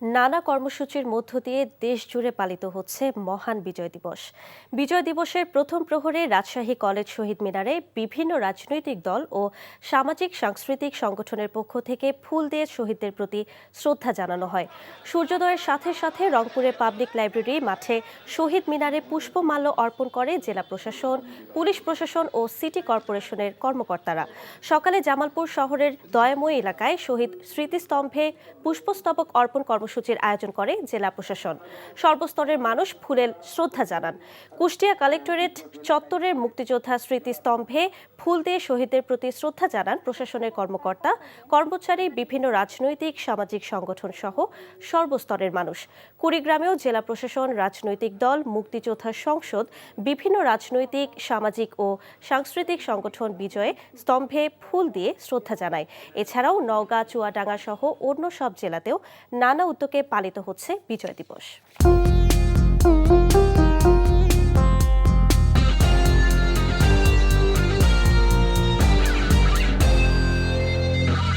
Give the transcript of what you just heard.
নানা কর্মসূচির মধ্য দিয়ে দেশ জুড়ে পালিত হচ্ছে মহান বিজয় দিবস। বিজয় দিবসের প্রথম প্রহরে রাজশাহী কলেজ শহীদ মিনারে বিভিন্ন রাজনৈতিক দল ও সামাজিক সাংস্কৃতিক সংগঠনের পক্ষ থেকে ফুল দিয়ে শহীদদের প্রতি শ্রদ্ধা জানানো হয়। সূর্যোদয়ের সাথে সাথে রংপুরের পাবলিক লাইব্রেরি মাঠে শহীদ মিনারে পুষ্পমাল্য অর্পণ করে জেলা প্রশাসন, পুলিশ প্রশাসন ও সিটি কর্পোরেশনের কর্মকর্তারা। সকালে জামালপুর শহরের দয়াময় এলাকায় শহীদ স্মৃতিস্তম্ভে পুষ্পস্তবক অর্পণ কর্মসূচির আয়োজন করে জেলা প্রশাসন। সর্বস্তরের মানুষ ফুলের শ্রদ্ধা জানান। কুষ্টিয়া কালেক্টরেট চত্বরের মুক্তিযোদ্ধা স্মৃতিস্তম্ভে ফুল দিয়ে শহীদদের প্রতি শ্রদ্ধা জানান প্রশাসনের কর্মকর্তা, কর্মচারী, বিভিন্ন রাজনৈতিক সামাজিক সংগঠন সহ সর্বস্তরের মানুষ। কুড়িগ্রামেও জেলা প্রশাসন, রাজনৈতিক দল, মুক্তিযোদ্ধা সংসদ, বিভিন্ন রাজনৈতিক সামাজিক ও সাংস্কৃতিক সংগঠন বিজয়ে স্তম্ভে ফুল দিয়ে শ্রদ্ধা জানায়। এছাড়াও নওগাঁ, চুয়াডাঙ্গা সহ অন্য সব জেলাতেও নানা উদ্যোগে পালিত হচ্ছে বিজয় দিবস।